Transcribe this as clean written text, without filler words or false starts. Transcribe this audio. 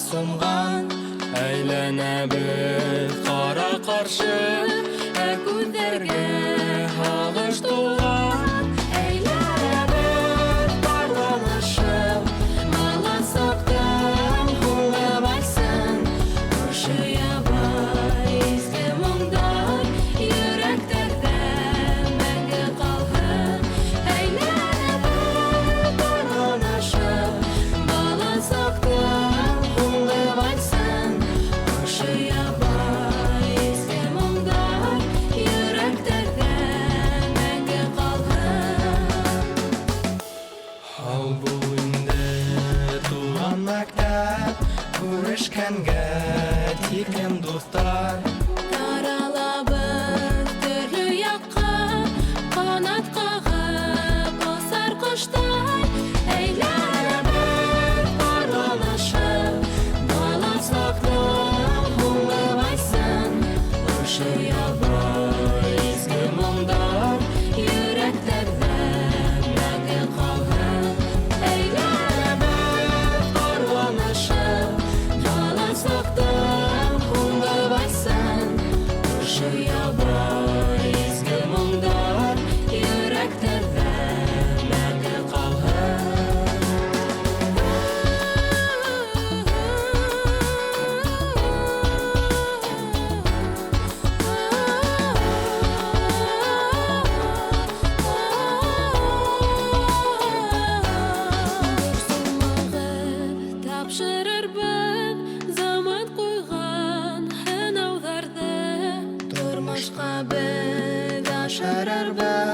сумган, әйләнәбез кара каршы, күзләргә һагыш тулган. Әйләнәбез барланышып, бала сактан һулап алсын, күрше ябай изге моңдар, йөрәкләрдә мәңге калсын. Әйләнәбез барланышып, бала сактан һулап алсын, күрше ябай изге моңдар, йөрәкләрдә мәңге калсын. Һау бул инде туган мәктәп, күрешкәнгә тиклем дустар. Таралабыз төрле якка, канат кагып басар коштар. Әйләнәбез барланышып, бала саклап һулап алсын, күрше ябай изге моңдар, йөрәкләрдә мәңге калсын. Әйләнәбез барланышып, бала саклап һулап алсын, күрше ябай изге моңдар, йөрәкләрдә мәңге калсын. Тапшырырбыз замат куйган һынауҙарҙы, тормошҡа беҙ ашырырбыз